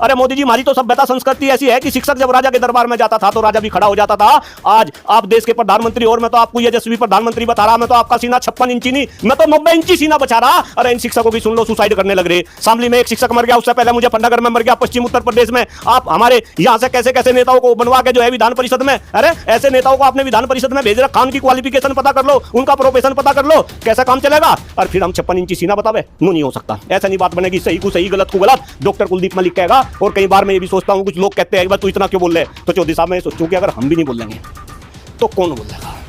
अरे मोदी जी, हमारी तो सभ्यता संस्कृति ऐसी है कि शिक्षक जब राजा के दरबार में जाता था तो राजा भी खड़ा हो जाता था। आज आप देश के प्रधानमंत्री और मैं तो आपको यशस्वी प्रधानमंत्री बता रहा, मैं तो आपका सीना 56 इंची नहीं, मैं तो 90 इंची सीना बचा रहा। अरे इन शिक्षकों की सुन लो, सुसाइड करने लग रहे। शामली में एक शिक्षक मर गया, उससे पहले मुजफ्फरनगर में मर गया, पश्चिम उत्तर प्रदेश में। आप हमारे यहां से कैसे कैसे नेताओं को बनवा के जो है विधान परिषद में, अरे ऐसे नेताओं को आपने विधान परिषद में भेज रखा, उनकी क्वालिफिकेशन पता कर लो, उनका प्रोफेशन पता कर लो, कैसा काम चलेगा। और फिर हम 56 इंची सीना बतावे, नहीं हो सकता, ऐसा नहीं बात बनेगी। सही को सही, गलत को गलत, डॉक्टर कुलदीप मलिक कहेगा। और कई बार मैं ये भी सोचता हूं, कुछ लोग कहते हैं तू इतना क्यों बोल रहे, तो चौधरी साहब मैं सोचूं कि अगर हम भी नहीं बोलेंगे तो कौन बोलेगा।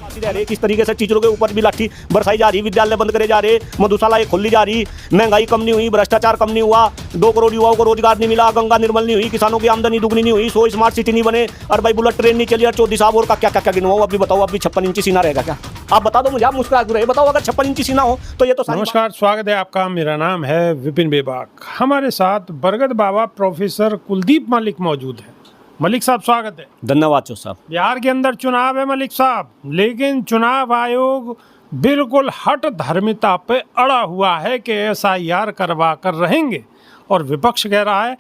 किस तरीके से टीचरों के ऊपर भी लाठी बरसाई जा रही, विद्यालय बंद करे जा रहे, मधुशाला खोली जा रही, महंगाई कम नहीं हुई, भ्रष्टाचार कम नहीं हुआ, 2 करोड़ युवाओं को रोजगार नहीं मिला, गंगा निर्मल नहीं हुई, किसानों की आमदनी दुगनी नहीं हुई, 100 स्मार्ट सिटी नहीं बने, और भाई बुलेट ट्रेन नहीं चली। और चौधरी साहब और का क्या क्या गिनवाओ, अभी बताओ, अभी 56 इंची सीना रहेगा क्या? आप बता दो मुझे, आप मुस्कुरा रहे, बताओ अगर 56 इंची सीना हो तो ये तो। नमस्कार, स्वागत है आपका। मेरा नाम है विपिन बेबाक। हमारे साथ बरगद बाबा प्रोफेसर कुलदीप मलिक मौजूद है। मलिक साहब, स्वागत है। धन्यवाद चो साहब। बिहार के अंदर चुनाव है मलिक साहब, लेकिन चुनाव आयोग बिल्कुल हट धर्मिता पे अड़ा हुआ है कि SIR करवा कर रहेंगे, और विपक्ष कह रहा है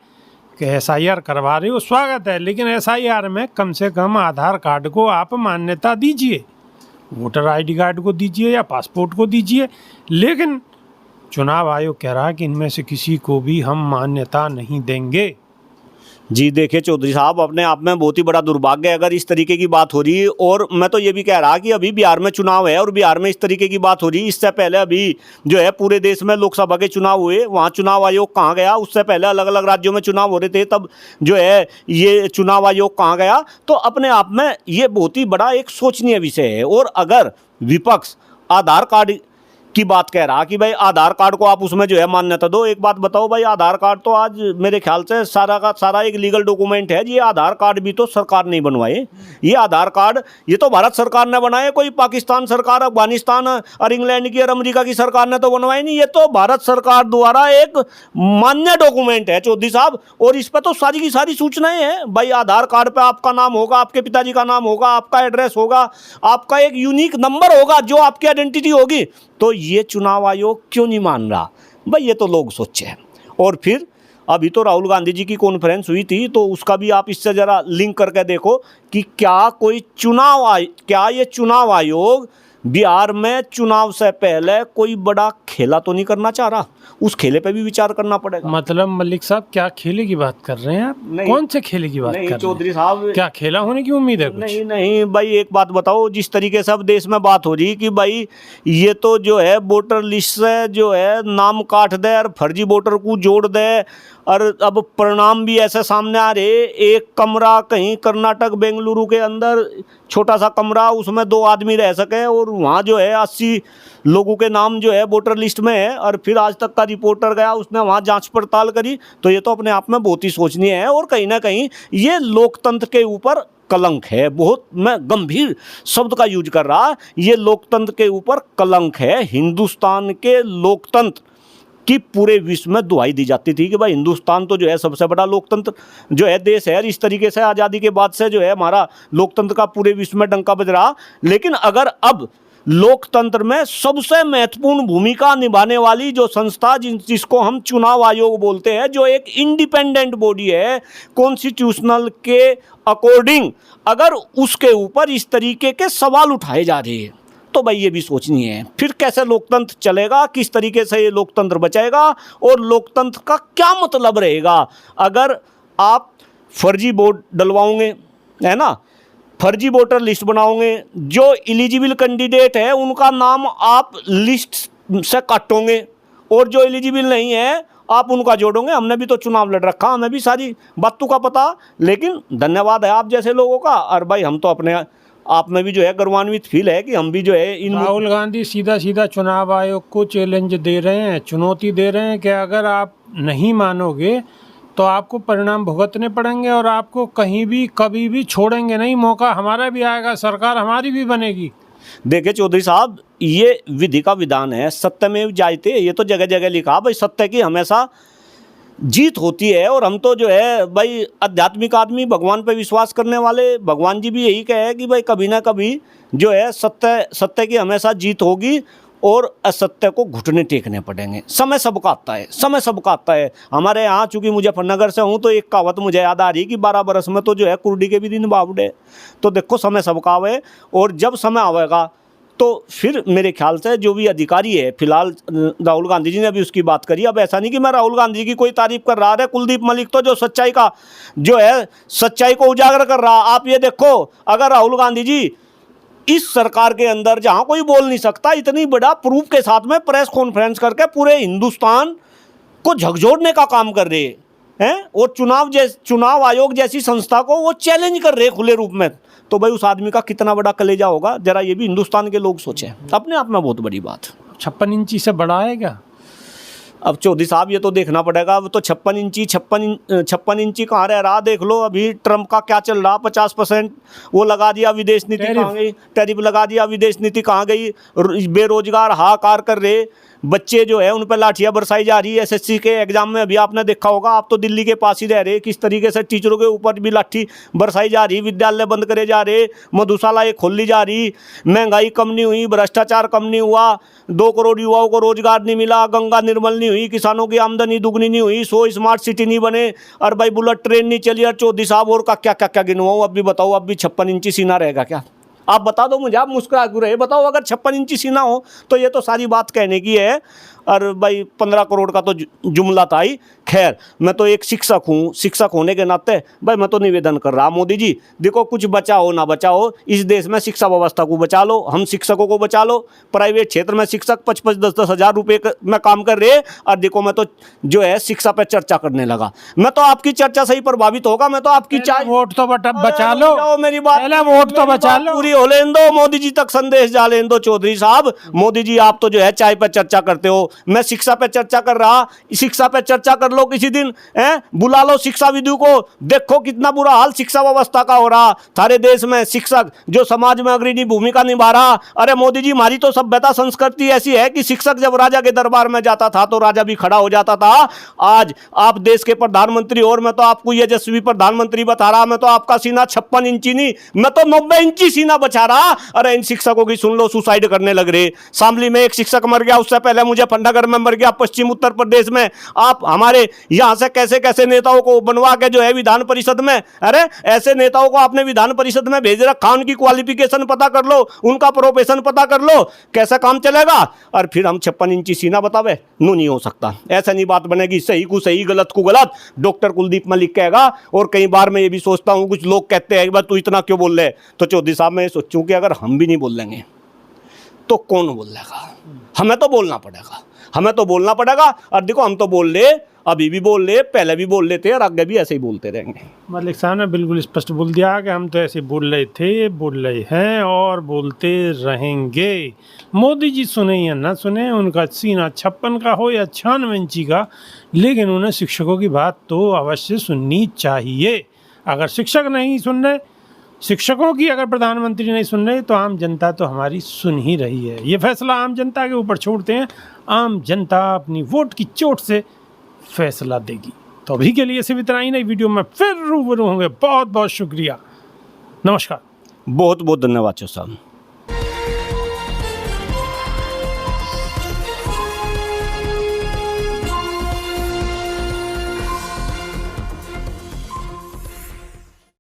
कि SIR करवा रही हो, स्वागत है, लेकिन SIR में कम से कम आधार कार्ड को आप मान्यता दीजिए, वोटर ID कार्ड को दीजिए या पासपोर्ट को दीजिए। लेकिन चुनाव आयोग कह रहा है कि इनमें से किसी को भी हम मान्यता नहीं देंगे। जी देखिए चौधरी साहब, अपने आप में बहुत ही बड़ा दुर्भाग्य है अगर इस तरीके की बात हो रही है। और मैं तो ये भी कह रहा कि अभी बिहार में चुनाव है और बिहार में इस तरीके की बात हो रही है। इससे पहले अभी जो है पूरे देश में लोकसभा के चुनाव हुए, वहाँ चुनाव आयोग कहाँ गया? उससे पहले अलग अलग राज्यों में चुनाव हो रहे थे, तब जो है ये चुनाव आयोग कहाँ गया? तो अपने आप में ये बहुत ही बड़ा एक सोचनीय विषय है। और अगर विपक्ष आधार कार्ड की बात कह रहा कि भाई आधार कार्ड को आप उसमें जो है मान्यता दो, एक बात बताओ भाई, आधार कार्ड तो आज मेरे ख्याल से सारा का सारा एक लीगल डॉक्यूमेंट है। ये आधार कार्ड भी तो सरकार नहीं बनवाए, ये आधार कार्ड ये तो भारत सरकार ने बनाए, कोई पाकिस्तान सरकार, अफगानिस्तान और इंग्लैंड की और अमेरिका की सरकार ने तो बनवाए नहीं, ये तो भारत सरकार द्वारा एक मान्य डॉक्यूमेंट है चौधरी साहब। और इस पर तो सारी की सारी सूचनाएं हैं भाई। आधार कार्ड पर आपका नाम होगा, आपके पिताजी का नाम होगा, आपका एड्रेस होगा, आपका एक यूनिक नंबर होगा जो आपकी आइडेंटिटी होगी। तो ये चुनाव आयोग क्यों नहीं मान रहा भाई? ये तो लोग सोचे हैं। और फिर अभी तो राहुल गांधी जी की कॉन्फ्रेंस हुई थी, तो उसका भी आप इससे ज़रा लिंक करके देखो कि क्या ये चुनाव आयोग बिहार में चुनाव से पहले कोई बड़ा खेला तो नहीं करना चाह रहा? उस खेले पे भी विचार करना पड़ेगा। मतलब मलिक साहब, क्या खेले की बात कर रहे हैं आप? कौन से खेले की बात कर रहे हैं चौधरी साहब? क्या खेला होने की उम्मीद है कुछ? नहीं भाई, एक बात बताओ, जिस तरीके से अब देश में बात हो रही कि भाई ये तो जो है वोटर लिस्ट से जो है नाम काट दे और फर्जी वोटर को जोड़ दे, और अब परिणाम भी ऐसे सामने आ रहे। एक कमरा कहीं कर्नाटक बेंगलुरु के अंदर, छोटा सा कमरा, उसमें 2 आदमी रह सके, और वहाँ जो है 80 लोगों के नाम जो है वोटर लिस्ट में है। और फिर आज तक का रिपोर्टर गया, उसने वहाँ जांच पड़ताल करी। तो ये तो अपने आप में बहुत ही सोचनीय है, और कहीं ना कहीं ये लोकतंत्र के ऊपर कलंक है। बहुत, मैं गंभीर शब्द का यूज कर रहा, ये लोकतंत्र के ऊपर कलंक है। हिंदुस्तान के लोकतंत्र कि पूरे विश्व में दुहाई दी जाती थी कि भाई हिंदुस्तान तो जो है सबसे बड़ा लोकतंत्र जो है देश है। इस तरीके से आज़ादी के बाद से जो है हमारा लोकतंत्र का पूरे विश्व में डंका बज रहा। लेकिन अगर अब लोकतंत्र में सबसे महत्वपूर्ण भूमिका निभाने वाली जो संस्था जिसको हम चुनाव आयोग बोलते हैं, जो एक इंडिपेंडेंट बॉडी है कॉन्स्टिट्यूशनल के अकॉर्डिंग, अगर उसके ऊपर इस तरीके के सवाल उठाए जा रहे हैं तो भाई ये भी सोचनी है फिर कैसे लोकतंत्र चलेगा, किस तरीके से ये लोकतंत्र बचेगा, और लोकतंत्र का क्या मतलब रहेगा अगर आप फर्जी वोट डलवाओगे, है ना, फर्जी वोटर लिस्ट बनाओगे, जो एलिजिबल कैंडिडेट है उनका नाम आप लिस्ट से काटोगे, और जो एलिजिबल नहीं है आप उनका जोड़ोगे। हमने भी तो चुनाव लड़ रखा, हमें भी सारी बातों का पता। लेकिन धन्यवाद है आप जैसे लोगों का, और भाई हम तो अपने आप में भी जो है गौरवान्वित फील है कि हम भी जो है इन राहुल गांधी सीधा सीधा चुनाव आयोग को चैलेंज दे रहे हैं, चुनौती दे रहे हैं कि अगर आप नहीं मानोगे तो आपको परिणाम भुगतने पड़ेंगे, और आपको कहीं भी कभी भी छोड़ेंगे नहीं, मौका हमारा भी आएगा, सरकार हमारी भी बनेगी। देखिए चौधरी साहब, ये विधि का विधान है, सत्यमेव जयते, ये तो जगह जगह लिखा भाई, सत्य की हमेशा जीत होती है। और हम तो जो है भाई आध्यात्मिक आदमी, भगवान पे विश्वास करने वाले, भगवान जी भी यही कहे कि भाई कभी ना कभी जो है सत्य की हमेशा जीत होगी। और असत्य को घुटने टेकने पड़ेंगे। समय सबका आता है, समय सबका आता है। हमारे यहाँ चूंकि मुजफ्फरनगर से हूँ तो एक कहावत मुझे याद आ रही है कि 12 बरस में तो जो है कुर्डी के भी दिन बावड़े। तो देखो समय सबका आवे, और जब समय आवेगा तो फिर मेरे ख्याल से जो भी अधिकारी है, फिलहाल राहुल गांधी जी ने भी उसकी बात करी। अब ऐसा नहीं कि मैं राहुल गांधी जी की कोई तारीफ कर रहा है, कुलदीप मलिक तो जो सच्चाई का जो है सच्चाई को उजागर कर रहा। आप ये देखो, अगर राहुल गांधी जी इस सरकार के अंदर जहां कोई बोल नहीं सकता, इतनी बड़ा प्रूफ के साथ में प्रेस कॉन्फ्रेंस करके पूरे हिंदुस्तान को झकझोरने का काम कर रहे हैं, और चुनाव आयोग जैसी संस्था को वो चैलेंज कर रहे खुले रूप में, तो भाई उस आदमी का कितना बड़ा कलेजा होगा, जरा ये भी हिंदुस्तान के लोग सोचें। अपने आप में बहुत बड़ी बात। 56 इंची से बड़ा है क्या? अब चौधरी साहब ये तो देखना पड़ेगा। अब तो 56 इंची कहाँ रह रहा, देख लो अभी ट्रम्प का क्या चल रहा, 50% वो लगा दिया, विदेश नीति कहाँ गई, टैरिफ लगा दिया, विदेश नीति कहाँ गई, बेरोजगार हाहाकार कर रहे, बच्चे जो है उन पर लाठियाँ बरसाई जा रही है। एसएससी के एग्जाम में अभी आपने देखा होगा, आप तो दिल्ली के पास ही रह रहे, किस तरीके से टीचरों के ऊपर भी लाठी बरसाई जा रही, विद्यालय बंद करे जा रहे, मधुशालाएँ खोली जा रही, महंगाई कम नहीं हुई, भ्रष्टाचार कम नहीं हुआ, 2 करोड़ युवाओं को रोजगार नहीं मिला, गंगा निर्मल नहीं हुई, किसानों की आमदनी दुगनी नहीं हुई, 100 स्मार्ट सिटी नहीं बने, और भाई बुलेट ट्रेन नहीं चली। और चौधरी साहब और का क्या क्या क्या गिनवाऊँ, अब भी बताओ, अब भी 56 इंची सीना रहेगा क्या? आप बता दो मुझे, आप मुस्कुरा क्यों रहे, बताओ। अगर 56 इंची सीना हो तो ये तो सारी बात कहने की है। और भाई 15 करोड़ का तो जुमला था ही। खैर, मैं तो एक शिक्षक हूँ, शिक्षक होने के नाते भाई मैं तो निवेदन कर रहा, मोदी जी देखो, कुछ बचाओ ना बचाओ, इस देश में शिक्षा व्यवस्था को बचा लो, हम शिक्षकों को बचा लो। प्राइवेट क्षेत्र में शिक्षक 5-5, 10-10 हज़ार रुपये में काम कर रहे हैं, और देखो मैं तो जो है शिक्षा पे चर्चा करने लगा। मैं तो आपकी चर्चा से ही प्रभावित होगा, मैं तो आपकी चाय वोट तो बचा लो, मेरी बात, पहले वोट तो बचा लो, पूरी हो लेन दो, मोदी जी तक संदेश जा लेन दो। चौधरी साहब, मोदी जी आप तो जो है चाय पर चर्चा करते हो, मैं शिक्षा पे चर्चा कर रहा, शिक्षा पे चर्चा कर लो किसी दिन, बुला लो शिक्षाविदों को, देखो कितना बुरा हाल शिक्षा व्यवस्था का हो रहा सारे देश में, शिक्षक जो समाज में अग्रणी भूमिका निभा रहा। अरे मोदी जी, हमारी तो सभ्यता संस्कृति ऐसी है कि शिक्षक जब राजा के दरबार में जाता था तो राजा भी खड़ा हो जाता था। आज आप देश के प्रधानमंत्री, और मैं तो आपको यशस्वी प्रधानमंत्री बता रहा, मैं तो आपका सीना 56 इंची नहीं, मैं तो 90 इंची सीना बचा रहा। अरे इन शिक्षकों की सुन लो, सुसाइड करने लग रहे। शामली में एक शिक्षक मर गया, उससे पहले मुजफ्फरनगर में मर गया, पश्चिम उत्तर प्रदेश में। आप हमारे यहां से कैसे कैसे नेताओं को बनवा के जो है विधान परिषद में, अरे ऐसे नेताओं को आपने विधान परिषद में भेज रखा, उनकी क्वालिफिकेशन पता कर लो, उनका प्रोफेशन पता कर लो, कैसा काम चलेगा। और फिर हम 56 इंची सीना बतावे, नो नहीं हो सकता, ऐसा नहीं बात बनेगी। सही को सही, गलत को गलत, डॉक्टर कुलदीप मलिक कहेगा। और कई बार मैं ये भी सोचता हूं, कुछ लोग कहते हैं तू इतना क्यों बोल रहे, तो चौधरी साहब मैं सोचूं कि अगर हम भी नहीं बोल लेंगे तो कौन बोल लेगा। हमें तो बोलना पड़ेगा, हमें तो बोलना पड़ेगा। और देखो हम तो बोल ले, अभी भी बोल ले, पहले भी बोल लेते हैं, और आगे भी ऐसे ही बोलते रहेंगे। मलिक साहब ने बिल्कुल स्पष्ट बोल दिया कि हम तो ऐसे बोल रहे थे, बोल रहे हैं और बोलते रहेंगे। मोदी जी सुने या ना सुने, उनका सीना 56 का हो या 96 इंची का, लेकिन उन्हें शिक्षकों की बात तो अवश्य सुननी चाहिए। अगर शिक्षक नहीं सुन रहे, शिक्षकों की अगर प्रधानमंत्री नहीं सुन रहे, तो आम जनता तो हमारी सुन ही रही है। ये फैसला आम जनता के ऊपर छोड़ते हैं, आम जनता अपनी वोट की चोट से फैसला देगी। तो अभी के लिए सिर्फ इतना ही, नई वीडियो में फिर रूबरू होंगे। बहुत बहुत शुक्रिया, नमस्कार, बहुत बहुत धन्यवाद साहब।